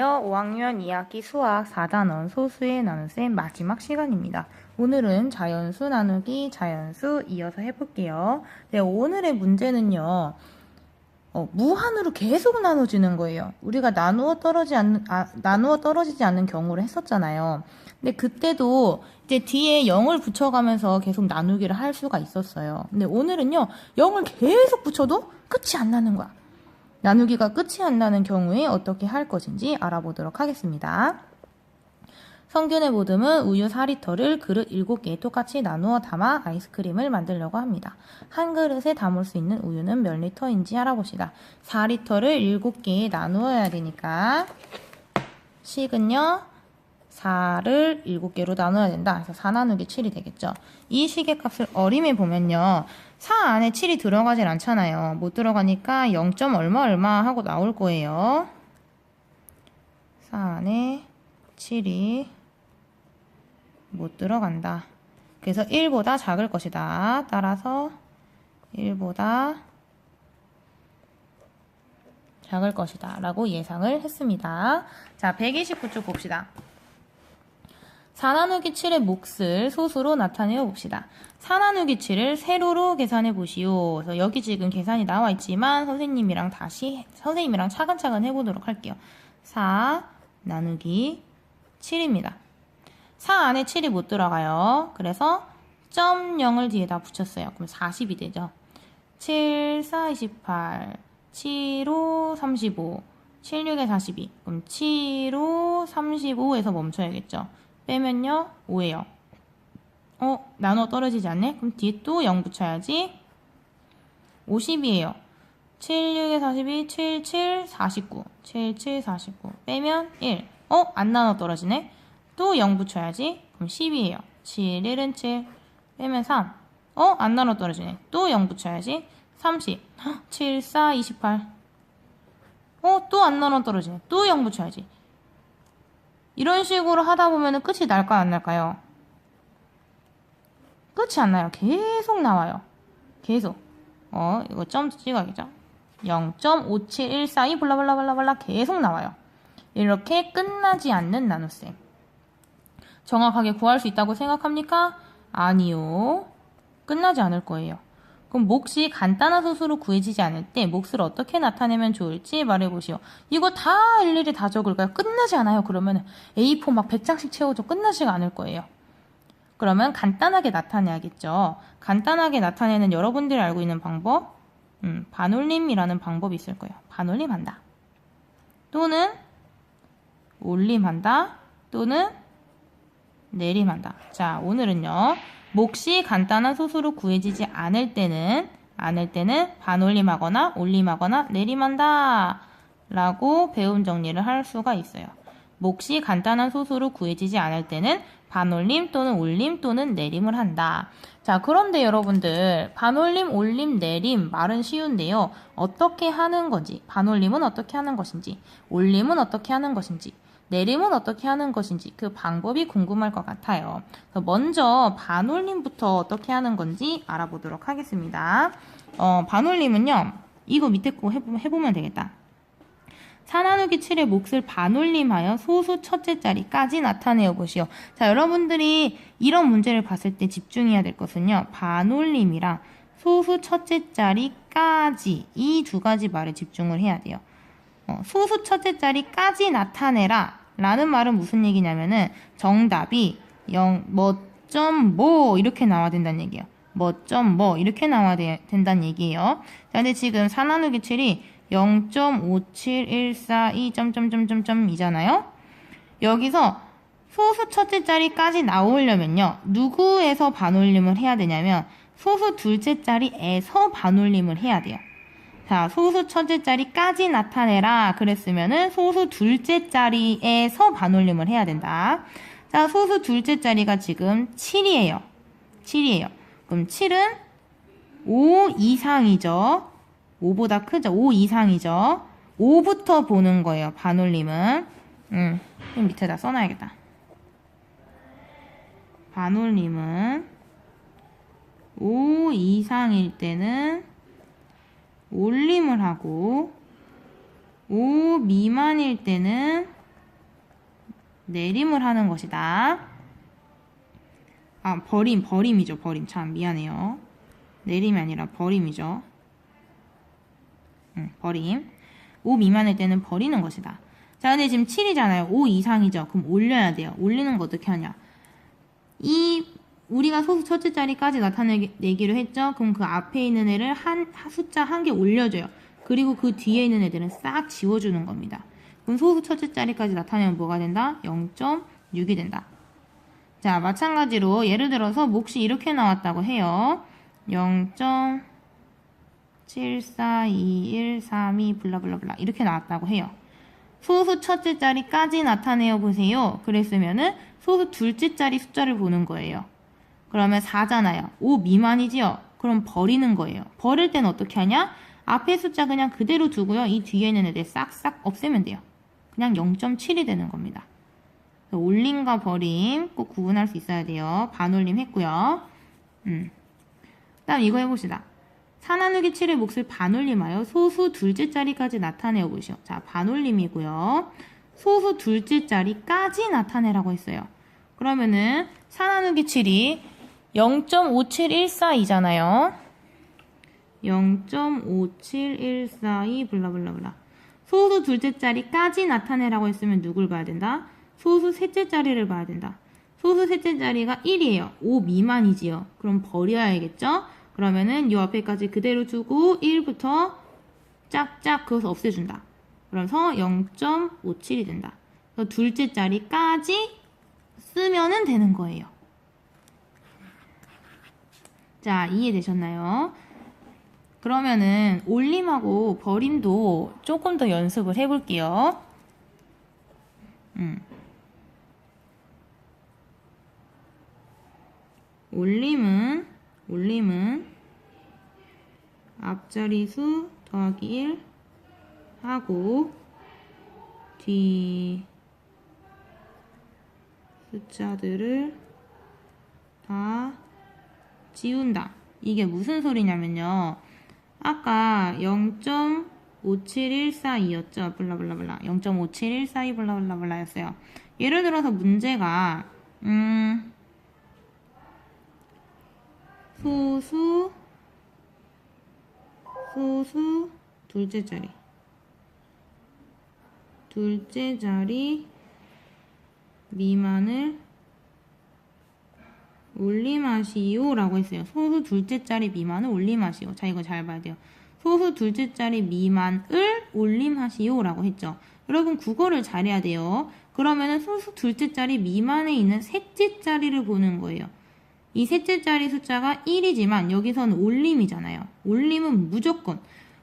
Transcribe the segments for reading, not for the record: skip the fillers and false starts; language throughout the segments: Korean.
5학년 2학기 수학 4단원 소수의 나눗셈 마지막 시간입니다. 오늘은 자연수 나누기 자연수 이어서 해볼게요. 네, 오늘의 문제는요. 무한으로 계속 나눠지는 거예요. 우리가 나누어 떨어지지 않는 경우를 했었잖아요. 근데 그때도 이제 뒤에 0을 붙여가면서 계속 나누기를 할 수가 있었어요. 근데 오늘은요. 0을 계속 붙여도 끝이 안 나는 거야. 나누기가 끝이 안 나는 경우에 어떻게 할 것인지 알아보도록 하겠습니다. 성균의 모듬은 우유 4리터를 그릇 7개에 똑같이 나누어 담아 아이스크림을 만들려고 합니다. 한 그릇에 담을 수 있는 우유는 몇 리터인지 알아봅시다. 4리터를 7개에 나누어야 되니까 식은요. 4를 7개로 나눠야 된다. 그래서 4 나누기 7이 되겠죠. 이 식의 값을 어림에 보면요. 4 안에 7이 들어가질 않잖아요. 못 들어가니까 0. 얼마 하고 나올 거예요. 4 안에 7이 못 들어간다. 그래서 1보다 작을 것이다. 따라서 1보다 작을 것이다. 라고 예상을 했습니다. 자, 129쪽 봅시다. 4 나누기 7의 몫을 소수로 나타내어 봅시다. 4 나누기 7을 세로로 계산해 보시오. 그래서 여기 지금 계산이 나와 있지만 선생님이랑 차근차근 해보도록 할게요. 4 나누기 7입니다. 4 안에 7이 못 들어가요. 그래서 점 0을 뒤에다 붙였어요. 그럼 40이 되죠. 7, 4, 28, 7, 5, 35, 7, 6에 42. 그럼 7, 5, 35에서 멈춰야겠죠. 빼면요 5예요. 나눠 떨어지지 않네? 그럼 뒤에 또 0 붙여야지. 50이에요. 7, 6에 42, 7, 7, 49. 7, 7, 49. 빼면 1. 안 나눠 떨어지네? 또 0 붙여야지. 그럼 10이에요. 7, 1은 7. 빼면 3. 안 나눠 떨어지네. 또 0 붙여야지. 30. 7, 4, 28. 또 안 나눠 떨어지네. 또 0 붙여야지. 이런 식으로 하다 보면 끝이 날까요, 안 날까요? 끝이 안 나요. 계속 나와요. 계속. 이거 점도 찍어야겠죠? 0.57142 블라블라블라블라 계속 나와요. 이렇게 끝나지 않는 나눗셈. 정확하게 구할 수 있다고 생각합니까? 아니요. 끝나지 않을 거예요. 그럼 몫이 간단한 소수로 구해지지 않을 때 몫을 어떻게 나타내면 좋을지 말해보시오. 이거 다 일일이 다 적을까요? 끝나지 않아요. 그러면 A4 막 100장씩 채워줘. 끝나지가 않을 거예요. 그러면 간단하게 나타내야겠죠. 간단하게 나타내는 여러분들이 알고 있는 방법, 반올림이라는 방법이 있을 거예요. 반올림한다. 또는 올림한다. 또는 내림한다. 자, 오늘은요. 몫이 간단한 소수로 구해지지 않을 때는 반올림하거나 올림하거나 내림한다 라고 배움 정리를 할 수가 있어요. 몫이 간단한 소수로 구해지지 않을 때는 반올림 또는 올림 또는 내림을 한다. 자, 그런데 여러분들 반올림, 올림, 내림 말은 쉬운데요. 어떻게 하는 건지, 반올림은 어떻게 하는 것인지, 올림은 어떻게 하는 것인지, 내림은 어떻게 하는 것인지 그 방법이 궁금할 것 같아요. 먼저 반올림부터 어떻게 하는 건지 알아보도록 하겠습니다. 반올림은요. 이거 밑에 거 해보면 되겠다. 4 나누기 7의 몫을 반올림하여 소수 첫째 자리까지 나타내어 보시오. 자, 여러분들이 이런 문제를 봤을 때 집중해야 될 것은요. 반올림이랑 소수 첫째 자리까지 이 두 가지 말에 집중을 해야 돼요. 소수 첫째 자리까지 나타내라 라는 말은 무슨 얘기냐면은 정답이 0.뭐 이렇게 나와야 된다는 얘기예요. 뭐 이렇게 나와야 된다는 얘기예요. 자, 근데 지금 4 나누기 7이 0.57142 이잖아요. 여기서 소수 첫째 자리까지 나오려면요. 누구에서 반올림을 해야 되냐면 소수 둘째 자리에서 반올림을 해야 돼요. 자, 소수 첫째 자리까지 나타내라 그랬으면은 소수 둘째 자리에서 반올림을 해야 된다. 자, 소수 둘째 자리가 지금 7이에요. 그럼 7은 5 이상이죠. 5보다 크죠. 5 이상이죠. 5부터 보는 거예요. 반올림은. 밑에다 써놔야겠다. 반올림은 5 이상일 때는 올림을 하고 5 미만일 때는 내림을 하는 것이다. 아, 버림이죠. 버림. 참 미안해요. 내림이 아니라 버림이죠. 버림. 5 미만일 때는 버리는 것이다. 자, 근데 지금 7이잖아요. 5 이상이죠. 그럼 올려야 돼요. 올리는 거 어떻게 하냐. 우리가 소수 첫째 자리까지 나타내기로 했죠. 그럼 그 앞에 있는 애를 숫자 한 개 올려줘요. 그리고 그 뒤에 있는 애들은 싹 지워주는 겁니다. 그럼 소수 첫째 자리까지 나타내면 뭐가 된다? 0.6이 된다. 자, 마찬가지로 예를 들어서 몫이 이렇게 나왔다고 해요. 0.742132 블라블라블라 이렇게 나왔다고 해요. 소수 첫째 자리까지 나타내어 보세요. 그랬으면은 소수 둘째 자리 숫자를 보는 거예요. 그러면 4잖아요. 5 미만이지요? 그럼 버리는 거예요. 버릴 때는 어떻게 하냐? 앞에 숫자 그냥 그대로 두고요. 이 뒤에 있는 애들 싹싹 없애면 돼요. 그냥 0.7이 되는 겁니다. 올림과 버림 꼭 구분할 수 있어야 돼요. 반올림 했고요. 다음 이거 해봅시다. 4 나누기 7의 몫을 반올림하여 소수 둘째 자리까지 나타내어 보시오. 자, 반올림이고요. 소수 둘째 자리까지 나타내라고 했어요. 그러면은 4 나누기 7이 0.57142잖아요. 0.57142 블라블라블라. 소수 둘째 자리까지 나타내라고 했으면 누굴 봐야 된다? 소수 셋째 자리를 봐야 된다. 소수 셋째 자리가 1이에요. 5 미만이지요. 그럼 버려야겠죠? 그러면은 요 앞에까지 그대로 두고 1부터 짝짝 그어서 없애준다. 그래서 0.57이 된다. 그래서 둘째 자리까지 쓰면은 되는 거예요. 자, 이해되셨나요? 그러면은 올림하고 버림도 조금 더 연습을 해볼게요. 올림은 앞자리 수 더하기 1 하고 뒤 숫자들을 다 지운다. 이게 무슨 소리냐면요. 아까 0.57142였죠. 블라블라블라. 0.57142 블라블라블라였어요. 예를 들어서 문제가 소수 둘째 자리 미만을 올림하시오 라고 했어요. 소수 둘째 자리 미만을 올림하시오. 자, 이거 잘 봐야 돼요. 소수 둘째 자리 미만을 올림하시오 라고 했죠. 여러분 국어를 잘해야 돼요. 그러면은 소수 둘째 자리 미만에 있는 셋째 자리를 보는 거예요. 이 셋째 자리 숫자가 1이지만 여기서는 올림이잖아요. 올림은 무조건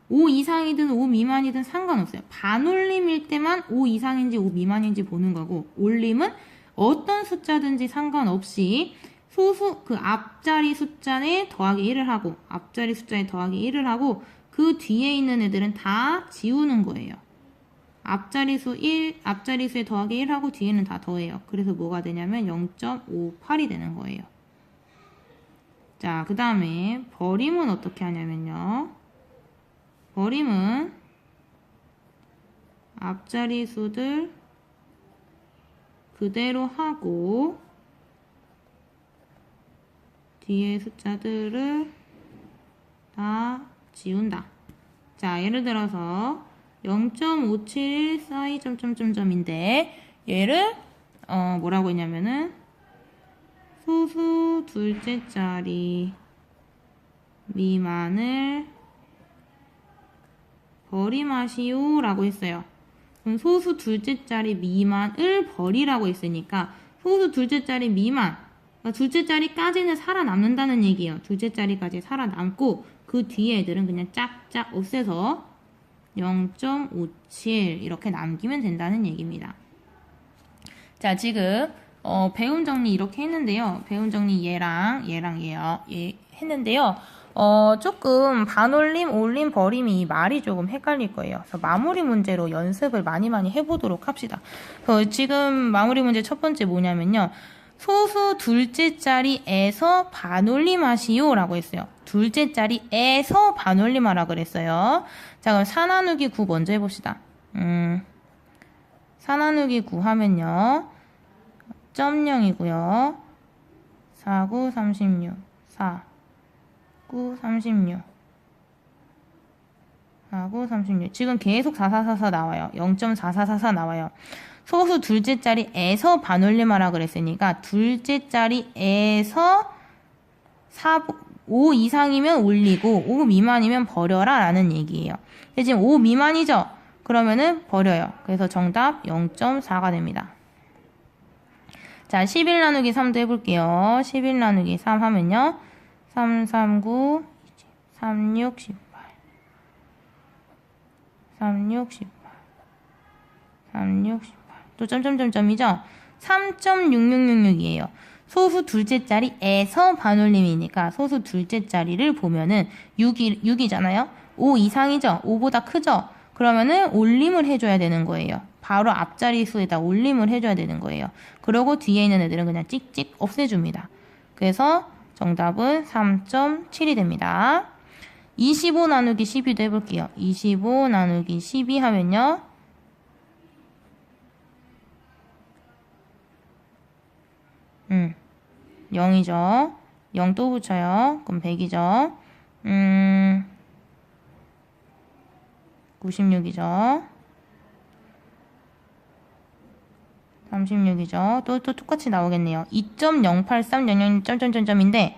5 이상이든 5 미만이든 상관없어요. 반올림일 때만 5 이상인지 5 미만인지 보는 거고, 올림은 어떤 숫자든지 상관없이 소수 그 앞자리 숫자에 더하기 1을 하고 앞자리 숫자에 더하기 1을 하고 그 뒤에 있는 애들은 다 지우는 거예요. 앞자리수에 더하기 1하고 뒤에는 다 더해요. 그래서 뭐가 되냐면 0.58이 되는 거예요. 자, 그 다음에 버림은 어떻게 하냐면요. 버림은 앞자리 수들 그대로 하고 뒤에 숫자들을 다 지운다. 자, 예를 들어서 0.5742점점점점인데 얘를 뭐라고 했냐면은 소수 둘째 자리 미만을 버림하시오 라고 했어요. 그럼 소수 둘째 자리 미만을 버리라고 했으니까 소수 둘째 자리 미만, 그러니까 둘째 자리까지는 살아남는다는 얘기예요. 둘째 자리까지 살아남고 그 뒤에 애들은 그냥 짝짝 없애서 0.57 이렇게 남기면 된다는 얘기입니다. 자, 지금 배운 정리 이렇게 했는데요. 배운 정리 얘랑 얘요. 얘 했는데요. 조금 반올림, 올림, 버림이 말이 조금 헷갈릴 거예요. 그래서 마무리 문제로 연습을 많이 해보도록 합시다. 그래서 지금 마무리 문제 첫 번째 뭐냐면요. 소수 둘째 자리에서 반올림 하시오 라고 했어요. 둘째 자리에서 반올림 하라 그랬어요. 자, 그럼 4 나누기 9 먼저 해봅시다. 4 나누기 9 하면요. 2.0이고요. 4, 9, 36. 4, 9, 36. 4, 9, 36. 지금 계속 4444 나와요. 0.4444 나와요. 소수 둘째 자리에서 반올림하라 그랬으니까 둘째 자리에서 5 이상이면 올리고 5 미만이면 버려라 라는 얘기예요. 근데 지금 5 미만이죠? 그러면은 버려요. 그래서 정답 0.4가 됩니다. 자, 11 나누기 3도 해볼게요. 11 나누기 3 하면요. 3, 3, 9, 3, 6, 18. 3, 6, 18. 3, 6, 18. 또 점점점점이죠? 3.6666이에요. 소수 둘째 자리에서 반올림이니까 소수 둘째 자리를 보면은 6이잖아요? 5 이상이죠? 5보다 크죠? 그러면은 올림을 해줘야 되는 거예요. 바로 앞자리 수에다 올림을 해줘야 되는 거예요. 그러고 뒤에 있는 애들은 그냥 찍찍 없애줍니다. 그래서 정답은 3.7이 됩니다. 25 나누기 12도 해볼게요. 25 나누기 12 하면요. 0이죠. 0 또 붙여요. 그럼 100이죠. 96이죠. 36이죠. 또 똑같이 나오겠네요. 2.08300점점점점인데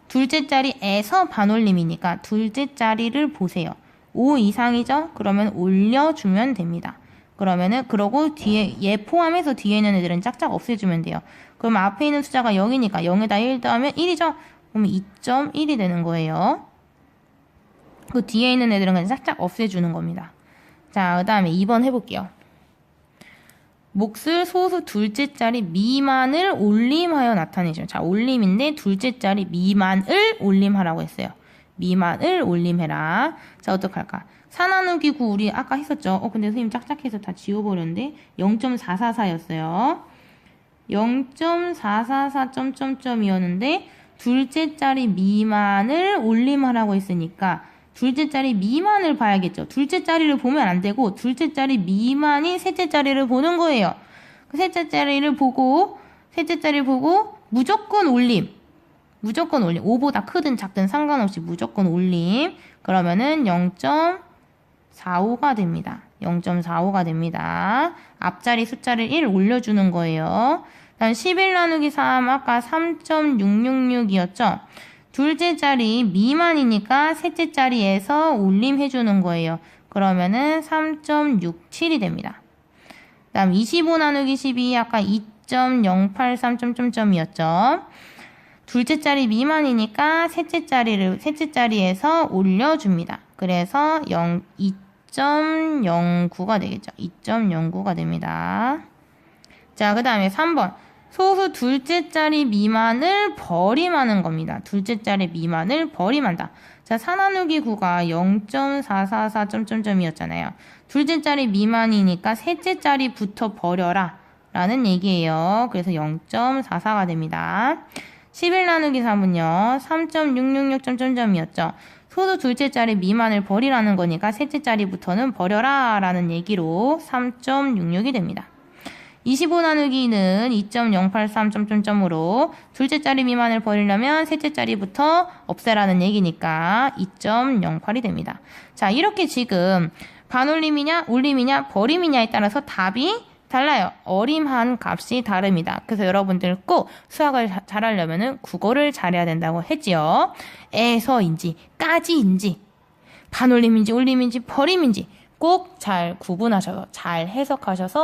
둘째 자리에서 반올림이니까 둘째 자리를 보세요. 5 이상이죠? 그러면 올려주면 됩니다. 그러고 뒤에 얘 포함해서 뒤에 있는 애들은 짝짝 없애주면 돼요. 그러면 앞에 있는 숫자가 0이니까 0에다 1 더하면 1이죠? 그러면 2.1이 되는 거예요. 그 뒤에 있는 애들은 그냥 짝짝 없애주는 겁니다. 자, 그 다음에 2번 해볼게요. 몫을 소수 둘째 자리 미만을 올림하여 나타내죠. 자, 올림인데 둘째 자리 미만을 올림하라고 했어요. 미만을 올림해라. 자, 어떡할까? 4 나누기 9 우리 아까 했었죠. 근데 선생님 짝짝해서 다 지워버렸는데 0.444였어요. 0.444 점점점이었는데 둘째 자리 미만을 올림하라고 했으니까 둘째 자리 미만을 봐야겠죠. 둘째 자리를 보면 안 되고 둘째 자리 미만이 셋째 자리를 보는 거예요. 그 셋째 자리를 보고 무조건 올림. 무조건 올림. 5보다 크든 작든 상관없이 무조건 올림. 그러면은 0.45가 됩니다. 0.45가 됩니다. 앞자리 숫자를 1 올려주는 거예요. 다음 11 나누기 3 아까 3.666이었죠. 둘째 자리 미만이니까 셋째 자리에서 올림해주는 거예요. 그러면은 3.67이 됩니다. 그 다음 25 나누기 12 아까 2.083 점점점이었죠. 둘째 자리 미만이니까 셋째 자리에서 올려줍니다. 그래서 2.09가 되겠죠. 2.09가 됩니다. 자, 그 다음에 3번. 소수 둘째 자리 미만을 버림하는 겁니다. 둘째 자리 미만을 버림한다. 자, 4 나누기 9가 0.444 점점점이었잖아요. 둘째 자리 미만이니까 셋째 자리부터 버려라 라는 얘기예요. 그래서 0.44가 됩니다. 11 나누기 3은요. 3.666 점점점이었죠. 소수 둘째 자리 미만을 버리라는 거니까 셋째 자리부터는 버려라 라는 얘기로 3.66이 됩니다. 25 나누기는 2.083 점점점으로 둘째 자리 미만을 버리려면 셋째 자리부터 없애라는 얘기니까 2.08이 됩니다. 자, 이렇게 지금 반올림이냐 올림이냐 버림이냐에 따라서 답이 달라요. 어림한 값이 다릅니다. 그래서 여러분들 꼭 수학을 잘하려면 국어를 잘해야 된다고 했지요. 에서인지 까지인지 반올림인지 올림인지 버림인지 꼭 잘 구분하셔서 잘 해석하셔서